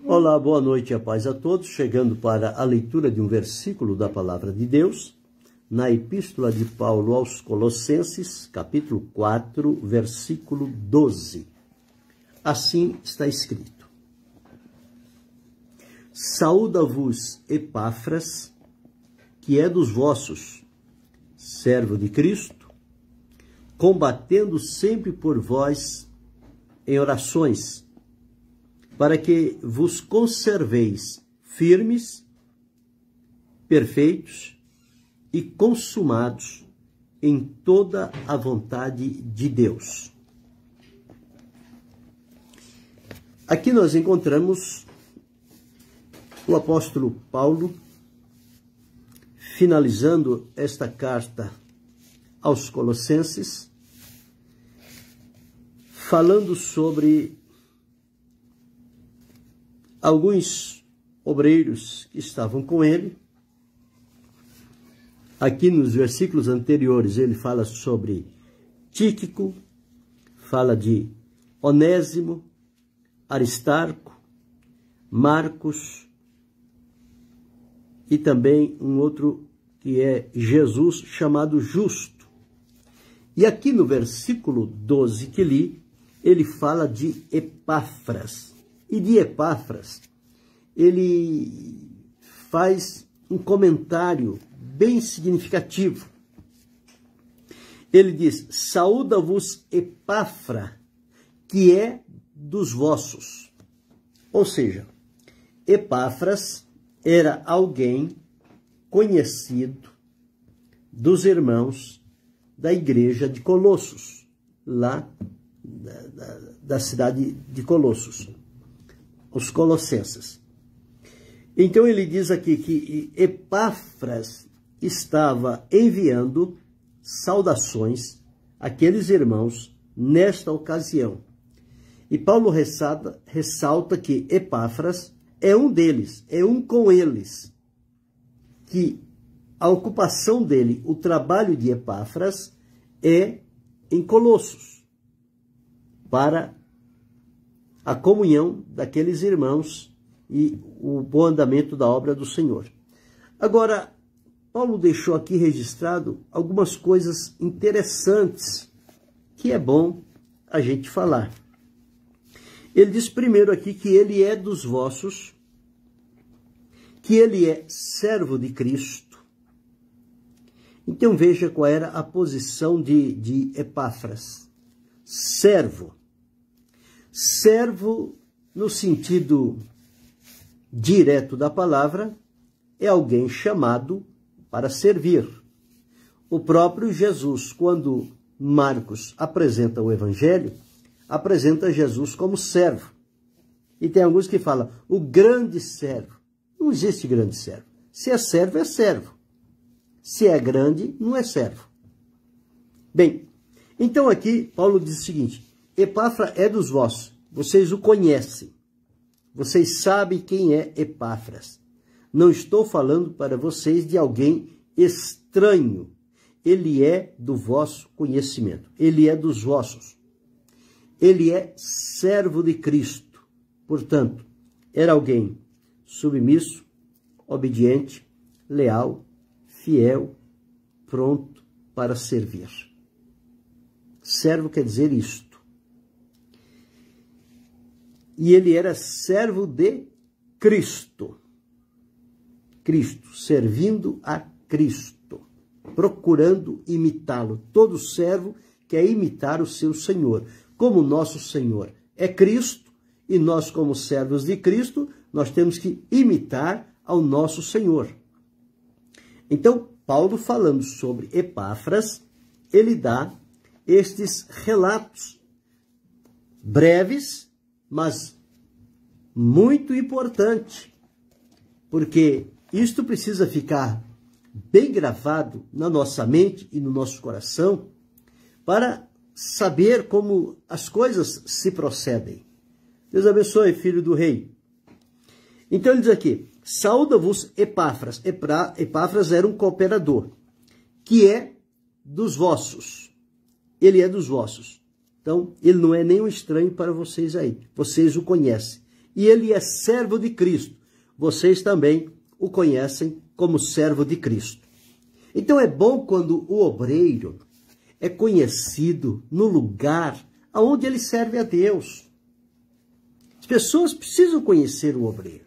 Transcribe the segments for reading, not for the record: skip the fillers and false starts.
Olá, boa noite e a paz a todos. Chegando para a leitura de um versículo da Palavra de Deus, na Epístola de Paulo aos Colossenses, capítulo 4, versículo 12. Assim está escrito: Saúda-vos Epáfras, que é dos vossos, servo de Cristo, combatendo sempre por vós em orações, para que vos conserveis firmes, perfeitos e consumados em toda a vontade de Deus. Aqui nós encontramos o apóstolo Paulo finalizando esta carta aos Colossenses, falando sobre alguns obreiros que estavam com ele. Aqui nos versículos anteriores ele fala sobre Tíquico, fala de Onésimo, Aristarco, Marcos e também um outro que é Jesus, chamado Justo. E aqui no versículo 12 que li, ele fala de Epáfras. E de Epáfras, ele faz um comentário bem significativo. Ele diz: saúda-vos Epáfra, que é dos vossos. Ou seja, Epáfras era alguém conhecido dos irmãos da igreja de Colossos, lá da cidade de Colossos, os colossenses. Então ele diz aqui que Epáfras estava enviando saudações àqueles irmãos nesta ocasião. E Paulo ressalta que Epáfras é um deles, é um com eles, que a ocupação dele, o trabalho de Epáfras é em Colossos, para a comunhão daqueles irmãos e o bom andamento da obra do Senhor. Agora, Paulo deixou aqui registrado algumas coisas interessantes que é bom a gente falar. Ele diz primeiro aqui que ele é dos vossos, que ele é servo de Cristo. Então veja qual era a posição de Epáfras. Servo. Servo, no sentido direto da palavra, é alguém chamado para servir. O próprio Jesus, quando Marcos apresenta o Evangelho, apresenta Jesus como servo. E tem alguns que falam, o grande servo. Não existe grande servo. Se é servo, é servo. Se é grande, não é servo. Bem, então aqui Paulo diz o seguinte: Epáfra é dos vossos, vocês o conhecem, vocês sabem quem é Epáfras. Não estou falando para vocês de alguém estranho, ele é do vosso conhecimento, ele é dos vossos. Ele é servo de Cristo, portanto, era alguém submisso, obediente, leal, fiel, pronto para servir. Servo quer dizer isto. E ele era servo de Cristo. Cristo, servindo a Cristo, procurando imitá-lo. Todo servo quer imitar o seu Senhor. Como nosso Senhor é Cristo, e nós, como servos de Cristo, nós temos que imitar ao nosso Senhor. Então, Paulo, falando sobre Epáfras, ele dá estes relatos breves, mas muito importante, porque isto precisa ficar bem gravado na nossa mente e no nosso coração para saber como as coisas se procedem. Deus abençoe, filho do rei. Então ele diz aqui: saúda-vos Epáfras. Epáfras era um cooperador, que é dos vossos. Ele é dos vossos. Então, ele não é nenhum estranho para vocês aí. Vocês o conhecem. e ele é servo de Cristo. Vocês também o conhecem como servo de Cristo. Então é bom quando o obreiro é conhecido no lugar aonde ele serve a Deus. As pessoas precisam conhecer o obreiro.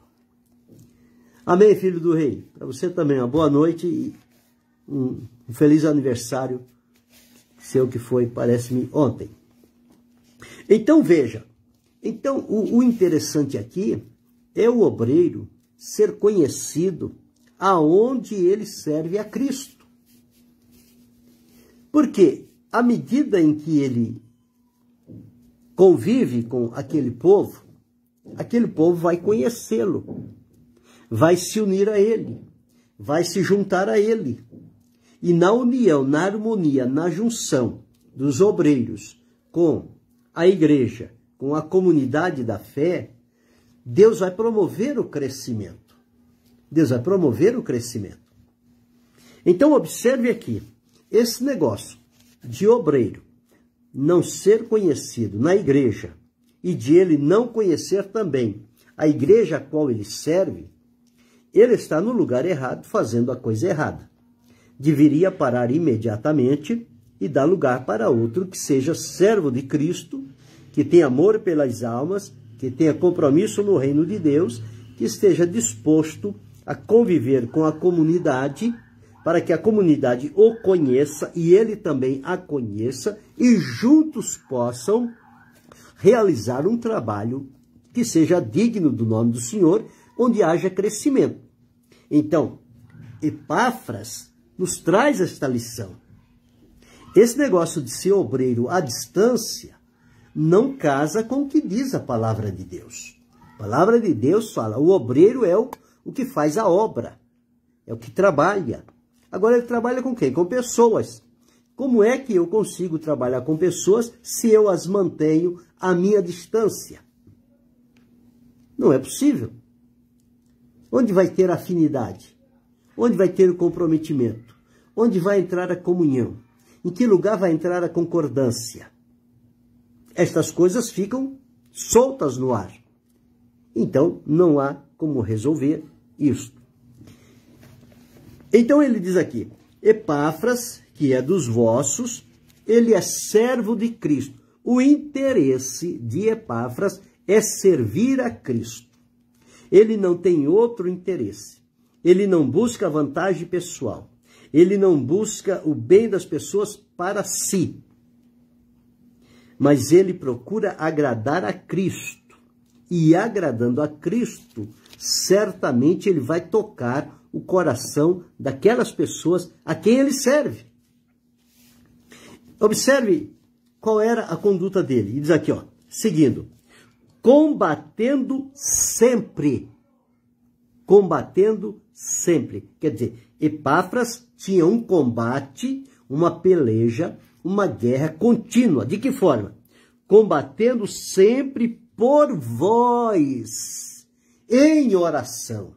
Amém, filho do rei? Para você também, uma boa noite e um feliz aniversário seu que foi, parece-me, ontem. Então veja, o interessante aqui é o obreiro ser conhecido aonde ele serve a Cristo. Porque à medida em que ele convive com aquele povo vai conhecê-lo, vai se unir a ele, vai se juntar a ele. E na união, na harmonia, na junção dos obreiros com a igreja, com a comunidade da fé, Deus vai promover o crescimento. Deus vai promover o crescimento. Então observe aqui, esse negócio de obreiro não ser conhecido na igreja e de ele não conhecer também a igreja a qual ele serve, ele está no lugar errado, fazendo a coisa errada. Deveria parar imediatamente e dar lugar para outro que seja servo de Cristo, que tenha amor pelas almas, que tenha compromisso no reino de Deus, que esteja disposto a conviver com a comunidade, para que a comunidade o conheça e ele também a conheça, e juntos possam realizar um trabalho que seja digno do nome do Senhor, onde haja crescimento. Então, Epáfras nos traz esta lição. Esse negócio de ser obreiro à distância não casa com o que diz a palavra de Deus. A palavra de Deus fala, o obreiro é o que faz a obra, é o que trabalha. Agora ele trabalha com quem? Com pessoas. Como é que eu consigo trabalhar com pessoas se eu as mantenho à minha distância? Não é possível. Onde vai ter afinidade? Onde vai ter o comprometimento? Onde vai entrar a comunhão? Em que lugar vai entrar a concordância? Estas coisas ficam soltas no ar. Então, não há como resolver isto. Então, ele diz aqui, Epáfras, que é dos vossos, ele é servo de Cristo. O interesse de Epáfras é servir a Cristo. Ele não tem outro interesse. Ele não busca vantagem pessoal. Ele não busca o bem das pessoas para si. Mas ele procura agradar a Cristo. E agradando a Cristo, certamente ele vai tocar o coração daquelas pessoas a quem ele serve. Observe qual era a conduta dele. Ele diz aqui, ó, seguindo. Combatendo sempre. Combatendo sempre. Quer dizer, Epáfras tinha um combate, uma peleja, uma guerra contínua. De que forma? Combatendo sempre por vós, em oração.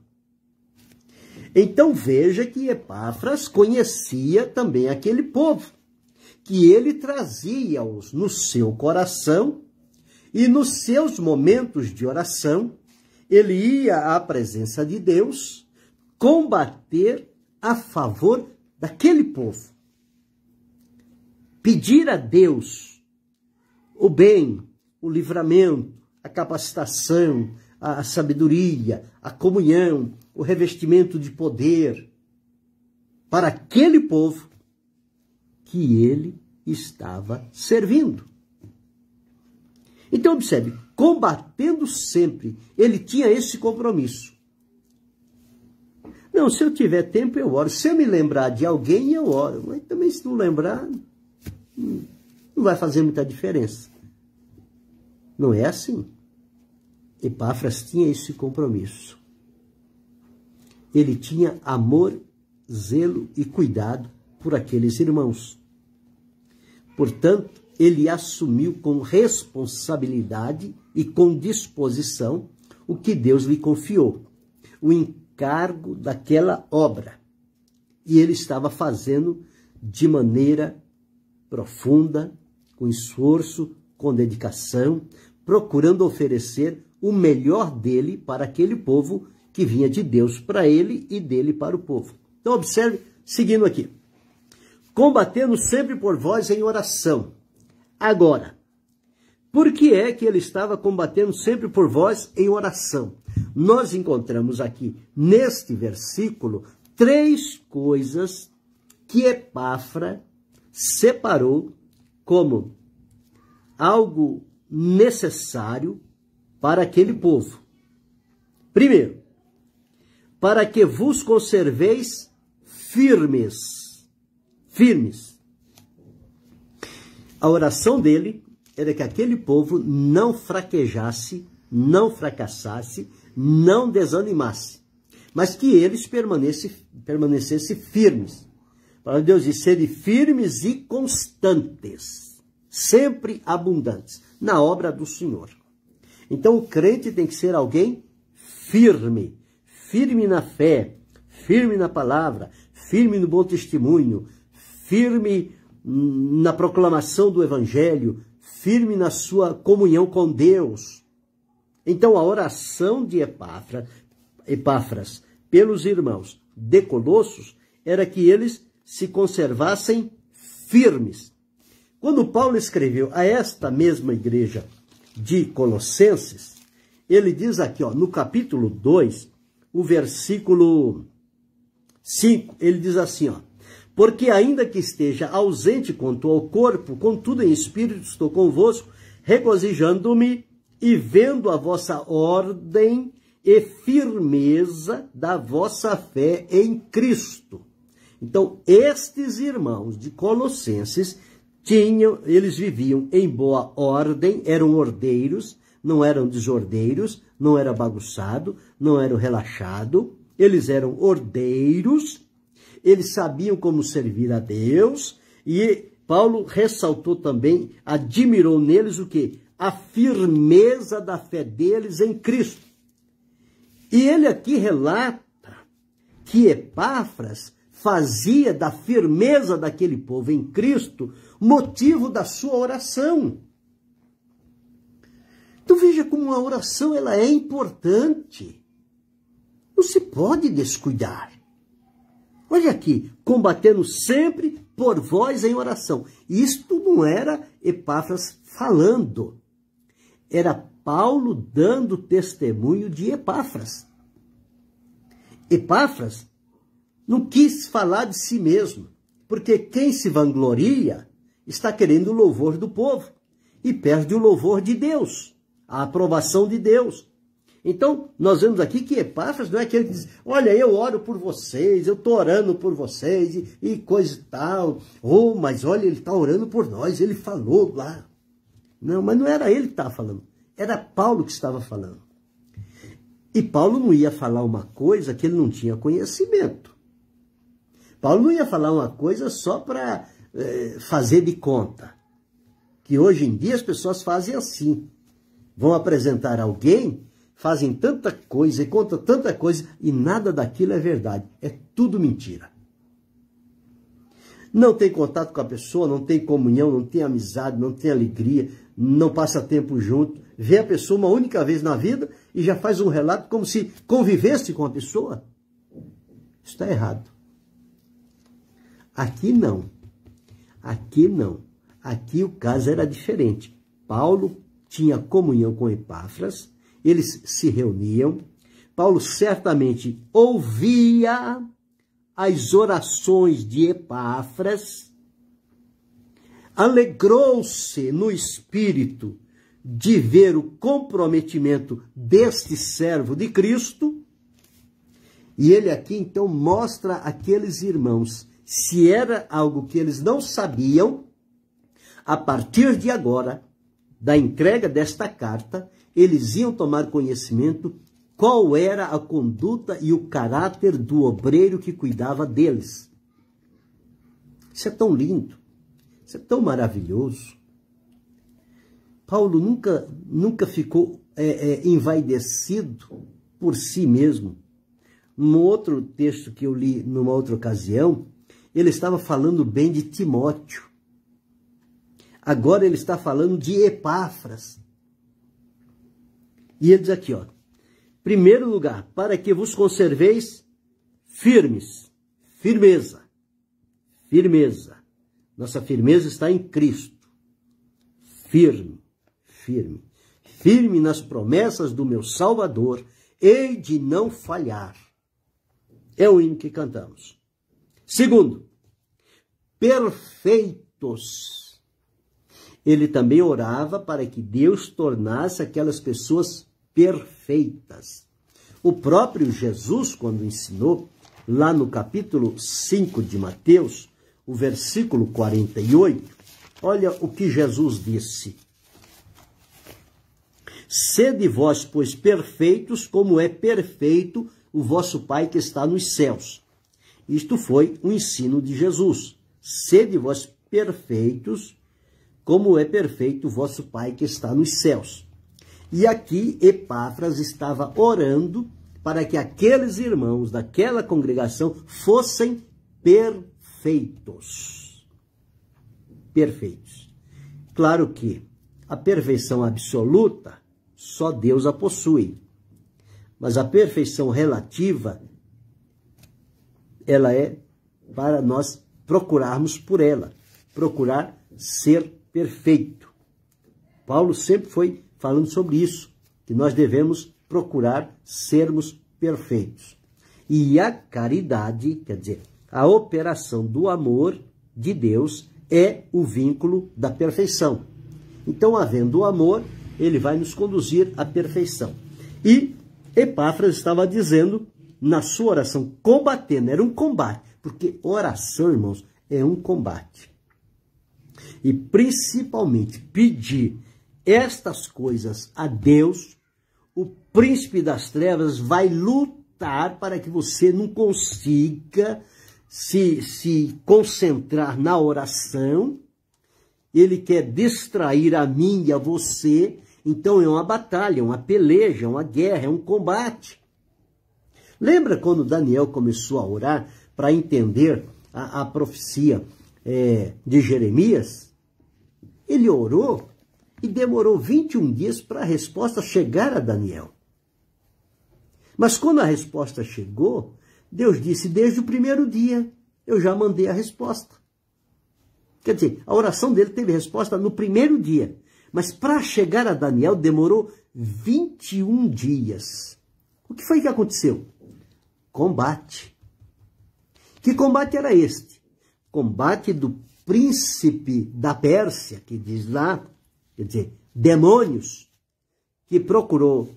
Então veja que Epáfras conhecia também aquele povo, que ele trazia-os no seu coração, e nos seus momentos de oração, ele ia à presença de Deus combater a favor daquele povo. Pedir a Deus o bem, o livramento, a capacitação, a sabedoria, a comunhão, o revestimento de poder para aquele povo que ele estava servindo. Então, observe, combatendo sempre, ele tinha esse compromisso. Não, se eu tiver tempo, eu oro. Se eu me lembrar de alguém, eu oro. Mas também, se não lembrar, não vai fazer muita diferença. Não é assim. Epáfras tinha esse compromisso. Ele tinha amor, zelo e cuidado por aqueles irmãos. Portanto, ele assumiu com responsabilidade e com disposição o que Deus lhe confiou, o encargo daquela obra. E ele estava fazendo de maneira profunda, com esforço, com dedicação, procurando oferecer o melhor dele para aquele povo que vinha de Deus para ele e dele para o povo. Então observe, seguindo aqui. Combatendo sempre por vós em oração. Agora, por que é que ele estava combatendo sempre por vós em oração? Nós encontramos aqui, neste versículo, 3 coisas que Epáfra separou como algo necessário para aquele povo. Primeiro, para que vos conserveis firmes. Firmes. A oração dele era que aquele povo não fraquejasse, não fracassasse, não desanimasse, mas que eles permanecessem firmes. Para Deus diz, serem firmes e constantes, sempre abundantes, na obra do Senhor. Então o crente tem que ser alguém firme, firme na fé, firme na palavra, firme no bom testemunho, firme na proclamação do Evangelho, firme na sua comunhão com Deus. Então a oração de Epáfras pelos irmãos de Colossos era que eles se conservassem firmes. Quando Paulo escreveu a esta mesma igreja de Colossenses, ele diz aqui, no capítulo 2, o versículo 5, ele diz assim, porque ainda que esteja ausente quanto ao corpo, contudo em espírito estou convosco, regozijando-me e vendo a vossa ordem e firmeza da vossa fé em Cristo. Então, estes irmãos de Colossenses eles viviam em boa ordem, eram ordeiros, não eram desordeiros, não era bagunçado, não eram relaxado, eles eram ordeiros, eles sabiam como servir a Deus, e Paulo ressaltou também, admirou neles o quê? A firmeza da fé deles em Cristo. E ele aqui relata que Epáfras fazia da firmeza daquele povo em Cristo motivo da sua oração. Então veja como a oração ela é importante. Não se pode descuidar. Olha aqui, combatendo sempre por vós em oração. Isto não era Epáfras falando. Era Paulo dando testemunho de Epáfras. Epáfras não quis falar de si mesmo, porque quem se vangloria está querendo o louvor do povo e perde o louvor de Deus, a aprovação de Deus. Então, nós vemos aqui que Epáfras não é aquele que diz, olha, eu oro por vocês, eu estou orando por vocês e coisa e tal. Oh, mas olha, ele está orando por nós, ele falou lá. Não, mas não era ele que estava falando, era Paulo que estava falando. E Paulo não ia falar uma coisa que ele não tinha conhecimento. Paulo não ia falar uma coisa só para fazer de conta. Que hoje em dia as pessoas fazem assim. Vão apresentar alguém, fazem tanta coisa e contam tanta coisa e nada daquilo é verdade. É tudo mentira. Não tem contato com a pessoa, não tem comunhão, não tem amizade, não tem alegria, não passa tempo junto. Vê a pessoa uma única vez na vida e já faz um relato como se convivesse com a pessoa. Isso está errado. Aqui não. Aqui não. Aqui o caso era diferente. Paulo tinha comunhão com Epáfras, eles se reuniam. Paulo certamente ouvia as orações de Epáfras, alegrou-se no espírito de ver o comprometimento deste servo de Cristo, e ele aqui então mostra àqueles irmãos, se era algo que eles não sabiam, a partir de agora, da entrega desta carta, eles iam tomar conhecimento qual era a conduta e o caráter do obreiro que cuidava deles. Isso é tão lindo, isso é tão maravilhoso. Paulo nunca ficou envaidecido por si mesmo. Num outro texto que eu li numa outra ocasião, ele estava falando bem de Timóteo. Agora ele está falando de Epáfras. E ele diz aqui, ó, primeiro lugar, para que vos conserveis firmes. Firmeza. Firmeza. Nossa firmeza está em Cristo. Firme, firme. Firme nas promessas do meu Salvador, hei de não falhar. É o hino que cantamos. Segundo, perfeitos. Ele também orava para que Deus tornasse aquelas pessoas perfeitas. O próprio Jesus, quando ensinou, lá no capítulo 5 de Mateus, o versículo 48, olha o que Jesus disse. Sede vós, pois, perfeitos, como é perfeito o vosso Pai que está nos céus. Isto foi um ensino de Jesus. Sede vós perfeitos, como é perfeito o vosso Pai que está nos céus. E aqui Epáfras estava orando para que aqueles irmãos daquela congregação fossem perfeitos. Perfeitos. Claro que a perfeição absoluta só Deus a possui. Mas a perfeição relativa, ela é para nós procurarmos por ela. Procurar ser perfeito. Paulo sempre foi falando sobre isso, que nós devemos procurar sermos perfeitos. E a caridade, quer dizer, a operação do amor de Deus é o vínculo da perfeição. Então, havendo o amor, ele vai nos conduzir à perfeição. E Epáfras estava dizendo, na sua oração, combatendo, era um combate, porque oração, irmãos, é um combate. E principalmente pedir estas coisas a Deus, o príncipe das trevas vai lutar para que você não consiga se concentrar na oração. Ele quer distrair a mim e a você. Então é uma batalha, uma peleja, uma guerra, é um combate. Lembra quando Daniel começou a orar para entender a profecia de Jeremias? Ele orou e demorou 21 dias para a resposta chegar a Daniel. Mas quando a resposta chegou, Deus disse, desde o primeiro dia, eu já mandei a resposta. Quer dizer, a oração dele teve resposta no primeiro dia. Mas para chegar a Daniel demorou 21 dias. O que foi que aconteceu? Combate. Que combate era este? Combate do príncipe da Pérsia, que diz lá, quer dizer, demônios, que procurou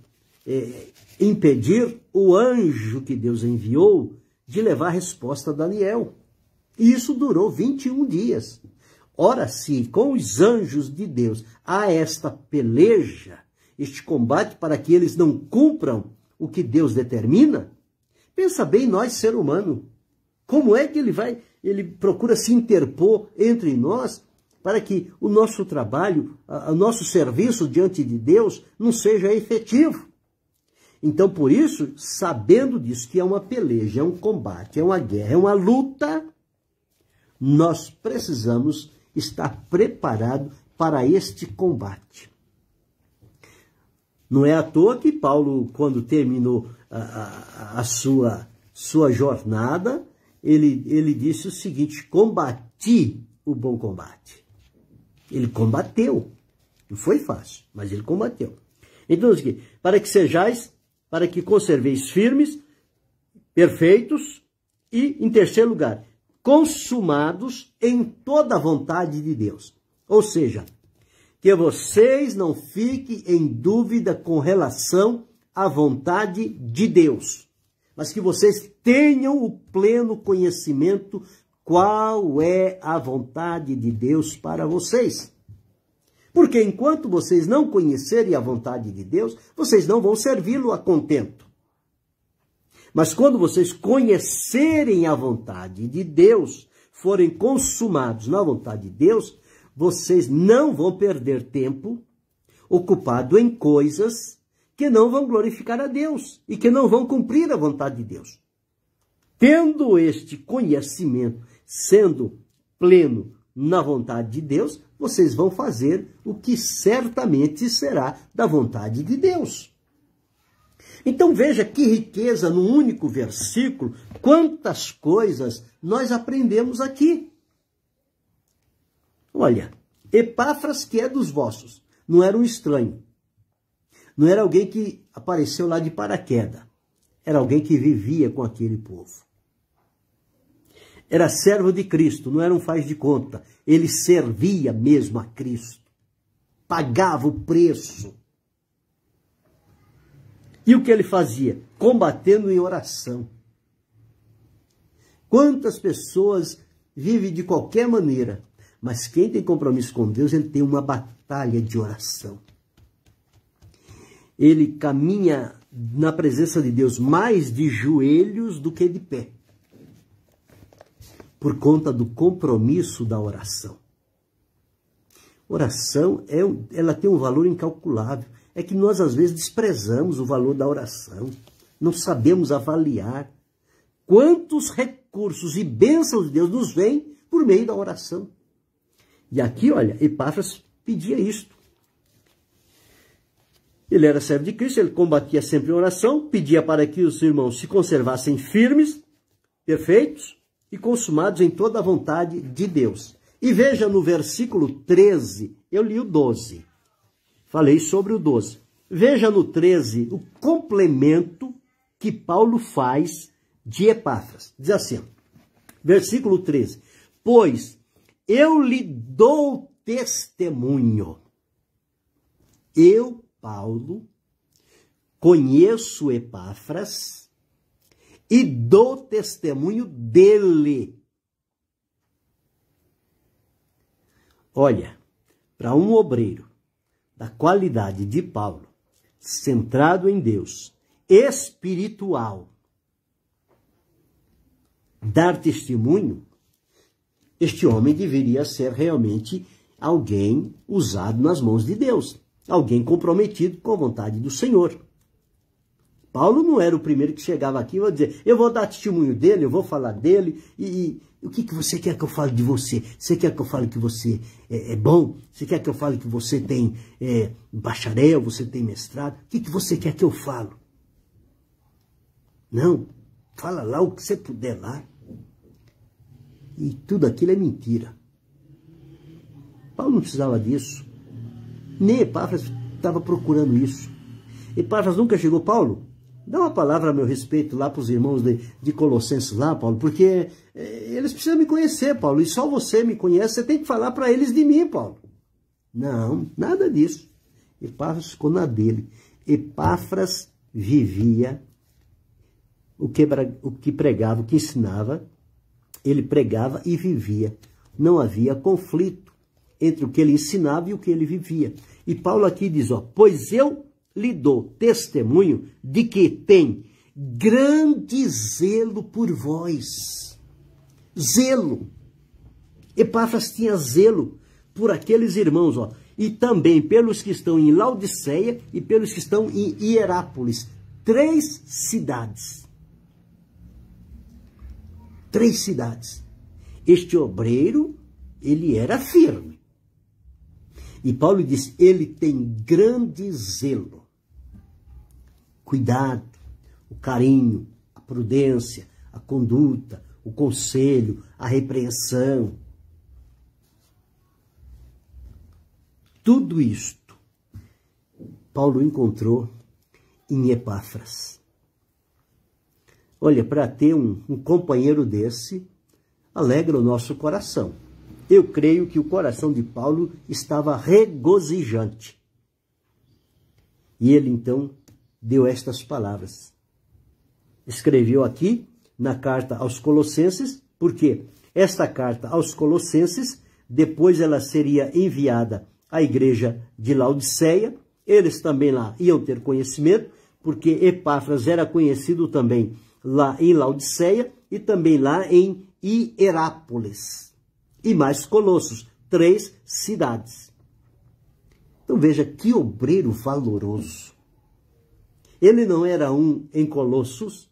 impedir o anjo que Deus enviou de levar a resposta a Daniel. E isso durou 21 dias. Ora, se com os anjos de Deus há esta peleja, este combate para que eles não cumpram o que Deus determina, pensa bem nós, ser humano, como é que ele procura se interpor entre nós para que o nosso trabalho, o nosso serviço diante de Deus não seja efetivo. Então, por isso, sabendo disso, que é uma peleja, é um combate, é uma guerra, é uma luta, nós precisamos estar preparados para este combate. Não é à toa que Paulo, quando terminou a sua jornada, ele disse o seguinte, combati o bom combate. Ele combateu. Não foi fácil, mas ele combateu. Então, para que conserveis firmes, perfeitos e, em terceiro lugar, consumados em toda a vontade de Deus. Ou seja, que vocês não fiquem em dúvida com relação à vontade de Deus, mas que vocês tenham o pleno conhecimento qual é a vontade de Deus para vocês. Porque enquanto vocês não conhecerem a vontade de Deus, vocês não vão servi-lo a contento. Mas quando vocês conhecerem a vontade de Deus, forem consumados na vontade de Deus, vocês não vão perder tempo ocupado em coisas que não vão glorificar a Deus e que não vão cumprir a vontade de Deus. Tendo este conhecimento, sendo pleno na vontade de Deus, vocês vão fazer o que certamente será da vontade de Deus. Então veja que riqueza num único versículo, quantas coisas nós aprendemos aqui. Olha, Epáfras, que é dos vossos, não era um estranho, não era alguém que apareceu lá de paraquedas, era alguém que vivia com aquele povo. Era servo de Cristo, não era um faz de conta, ele servia mesmo a Cristo, pagava o preço. E o que ele fazia? Combatendo em oração. Quantas pessoas vivem de qualquer maneira, mas quem tem compromisso com Deus, ele tem uma batalha de oração. Ele caminha na presença de Deus mais de joelhos do que de pé, por conta do compromisso da oração. Oração, ela tem um valor incalculável. É que nós, às vezes, desprezamos o valor da oração. Não sabemos avaliar quantos recursos e bênçãos de Deus nos vêm por meio da oração. E aqui, olha, Epáfras pedia isto. Ele era servo de Cristo, ele combatia sempre em oração, pedia para que os irmãos se conservassem firmes, perfeitos e consumados em toda a vontade de Deus. E veja no versículo 13, eu li o 12. Falei sobre o 12. Veja no 13 o complemento que Paulo faz de Epáfras. Diz assim, versículo 13. Pois eu lhe dou testemunho. Eu, Paulo, conheço Epáfras e dou testemunho dele. Olha, para um obreiro da qualidade de Paulo, centrado em Deus, espiritual, dar testemunho, este homem deveria ser realmente alguém usado nas mãos de Deus, alguém comprometido com a vontade do Senhor. Paulo não era o primeiro que chegava aqui e ia dizer, eu vou dar testemunho dele, eu vou falar dele, e o que você quer que eu fale de você? Você quer que eu fale que você é bom? Você quer que eu fale que você tem bacharel, você tem mestrado? O que você quer que eu fale? Não, fala lá o que você puder lá. E tudo aquilo é mentira. Paulo não precisava disso. Nem Epáfras estava procurando isso. Epáfras nunca chegou, Paulo, dá uma palavra a meu respeito lá para os irmãos de Colossenses lá, Paulo, porque eles precisam me conhecer, Paulo, e só você me conhece, você tem que falar para eles de mim, Paulo. Não, nada disso. Epáfras ficou na dele. Epáfras vivia o que pregava, o que ensinava, ele pregava e vivia. Não havia conflito entre o que ele ensinava e o que ele vivia. E Paulo aqui diz, ó, pois eu lhe dou testemunho de que tem grande zelo por vós. Zelo. Epáfras tinha zelo por aqueles irmãos, ó, e também pelos que estão em Laodiceia e pelos que estão em Hierápolis. 3 cidades. 3 cidades. Este obreiro, ele era firme. E Paulo diz, ele tem grande zelo. Cuidado, o carinho, a prudência, a conduta, o conselho, a repreensão. Tudo isto Paulo encontrou em Epáfras. Olha, para ter um companheiro desse, alegra o nosso coração. Eu creio que o coração de Paulo estava regozijante. E ele, então, deu estas palavras. Escreveu aqui, na carta aos Colossenses, porque esta carta aos Colossenses, depois ela seria enviada à igreja de Laodiceia. Eles também lá iam ter conhecimento, porque Epáfras era conhecido também lá em Laodiceia e também lá em Hierápolis. E mais Colossos, 3 cidades. Então veja que obreiro valoroso. Ele não era um em Colossos,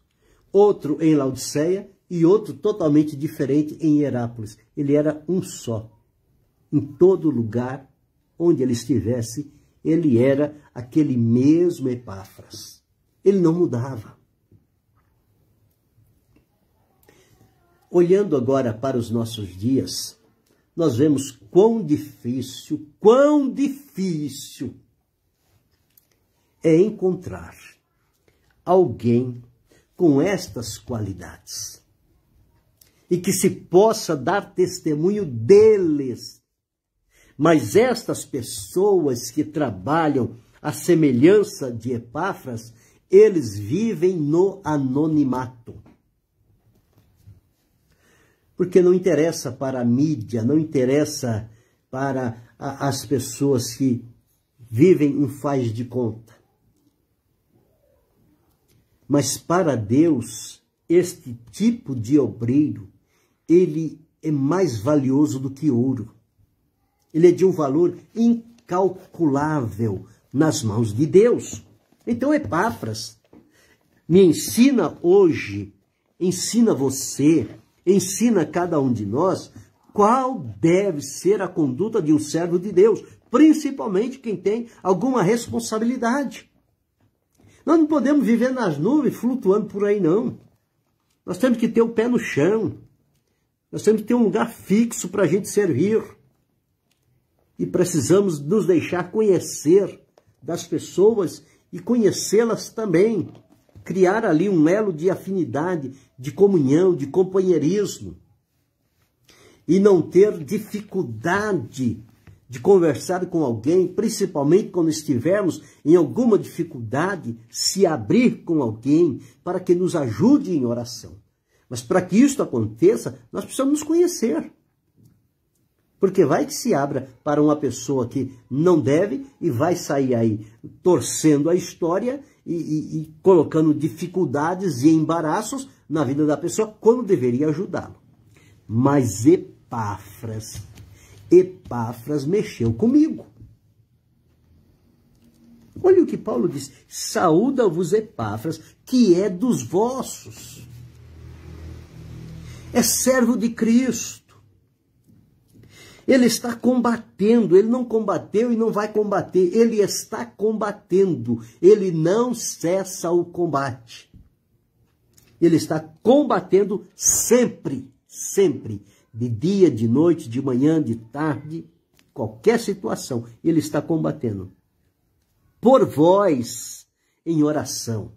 outro em Laodiceia e outro totalmente diferente em Hierápolis. Ele era um só. Em todo lugar onde ele estivesse, ele era aquele mesmo Epáfras. Ele não mudava. Olhando agora para os nossos dias, nós vemos quão difícil é encontrar alguém com estas qualidades e que se possa dar testemunho deles. Mas estas pessoas que trabalham à semelhança de Epáfras, eles vivem no anonimato. Porque não interessa para a mídia, não interessa para as pessoas que vivem um faz de conta. Mas para Deus, este tipo de obreiro, ele é mais valioso do que ouro. Ele é de um valor incalculável nas mãos de Deus. Então, Epáfras me ensina hoje, ensina você, ensina cada um de nós qual deve ser a conduta de um servo de Deus, principalmente quem tem alguma responsabilidade. Nós não podemos viver nas nuvens flutuando por aí, não. Nós temos que ter o pé no chão. Nós temos que ter um lugar fixo para a gente servir. E precisamos nos deixar conhecer das pessoas e conhecê-las também. Criar ali um elo de afinidade, de comunhão, de companheirismo. E não ter dificuldade de conversar com alguém, principalmente quando estivermos em alguma dificuldade, se abrir com alguém para que nos ajude em oração. Mas para que isso aconteça, nós precisamos nos conhecer. Porque vai que se abra para uma pessoa que não deve e vai sair aí torcendo a história e colocando dificuldades e embaraços na vida da pessoa quando deveria ajudá-lo. Mas Epáfras mexeu comigo. Olha o que Paulo diz: saúda-vos Epáfras, que é dos vossos. É servo de Cristo. Ele está combatendo, ele não combateu e não vai combater, ele está combatendo, ele não cessa o combate. Ele está combatendo sempre, sempre, de dia, de noite, de manhã, de tarde, qualquer situação, ele está combatendo. Por vós, em oração.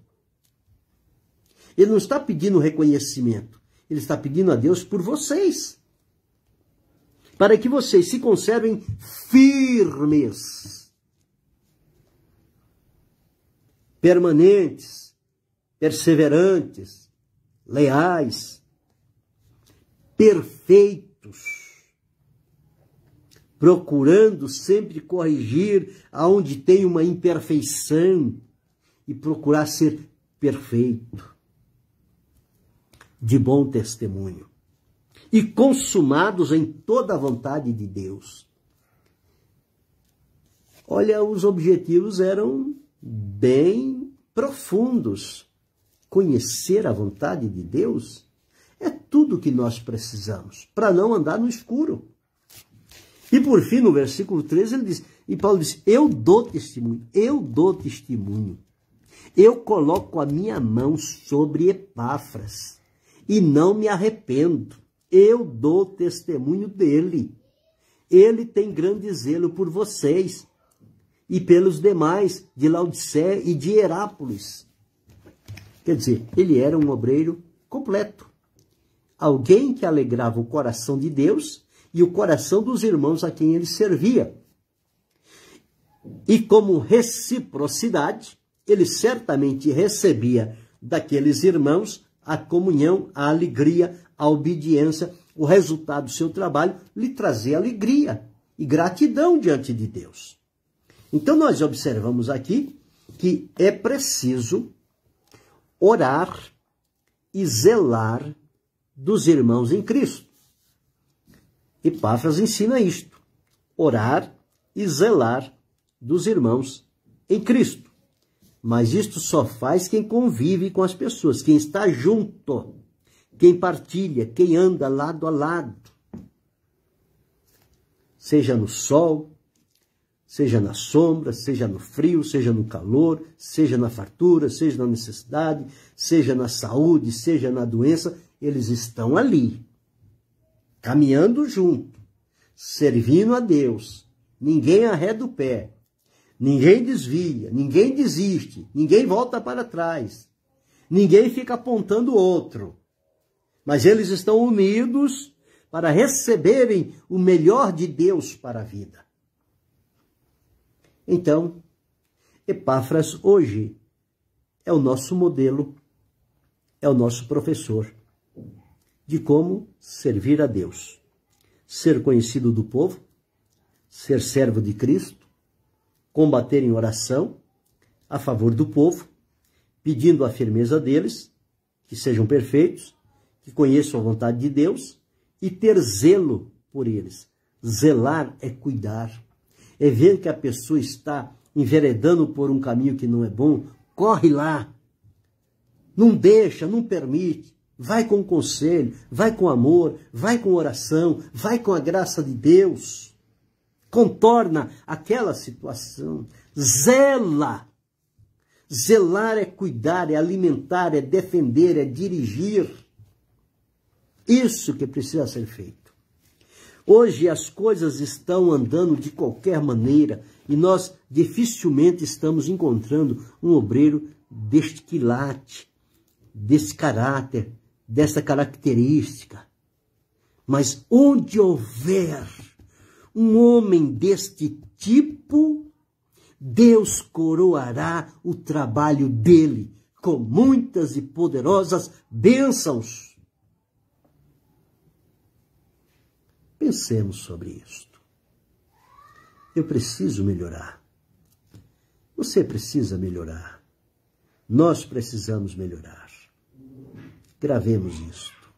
Ele não está pedindo reconhecimento, ele está pedindo a Deus por vocês. Para que vocês se conservem firmes, permanentes, perseverantes, leais, perfeitos, procurando sempre corrigir aonde tem uma imperfeição e procurar ser perfeito, de bom testemunho. E consumados em toda a vontade de Deus. Olha, os objetivos eram bem profundos. Conhecer a vontade de Deus é tudo que nós precisamos para não andar no escuro. E por fim, no versículo 13, ele diz, e Paulo diz, eu dou testemunho, eu coloco a minha mão sobre Epáfras e não me arrependo. Eu dou testemunho dele. Ele tem grande zelo por vocês e pelos demais de Laodiceia e de Herápolis. Quer dizer, ele era um obreiro completo. Alguém que alegrava o coração de Deus e o coração dos irmãos a quem ele servia. E como reciprocidade, ele certamente recebia daqueles irmãos a comunhão, a alegria, a obediência, o resultado do seu trabalho lhe trazia alegria e gratidão diante de Deus. Então nós observamos aqui que é preciso orar e zelar dos irmãos em Cristo. Epáfras ensina isto, orar e zelar dos irmãos em Cristo. Mas isto só faz quem convive com as pessoas, quem está junto, quem partilha, quem anda lado a lado. Seja no sol, seja na sombra, seja no frio, seja no calor, seja na fartura, seja na necessidade, seja na saúde, seja na doença, eles estão ali, caminhando junto, servindo a Deus. Ninguém arreda o pé, ninguém desvia, ninguém desiste, ninguém volta para trás, ninguém fica apontando o outro. Mas eles estão unidos para receberem o melhor de Deus para a vida. Então, Epáfras hoje é o nosso modelo, é o nosso professor de como servir a Deus, ser conhecido do povo, ser servo de Cristo, combater em oração a favor do povo, pedindo a firmeza deles, que sejam perfeitos, que conheçam a vontade de Deus e ter zelo por eles. Zelar é cuidar, é ver que a pessoa está enveredando por um caminho que não é bom, corre lá, não deixa, não permite, vai com conselho, vai com amor, vai com oração, vai com a graça de Deus, contorna aquela situação, zela. Zelar é cuidar, é alimentar, é defender, é dirigir. Isso que precisa ser feito. Hoje as coisas estão andando de qualquer maneira e nós dificilmente estamos encontrando um obreiro deste quilate, desse caráter, dessa característica. Mas onde houver um homem deste tipo, Deus coroará o trabalho dele com muitas e poderosas bênçãos. Pensemos sobre isto. Eu preciso melhorar. Você precisa melhorar. Nós precisamos melhorar. Gravemos isto.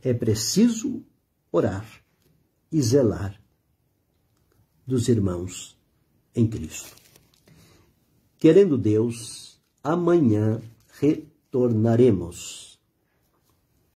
É preciso orar e zelar dos irmãos em Cristo. Querendo Deus, amanhã retornaremos.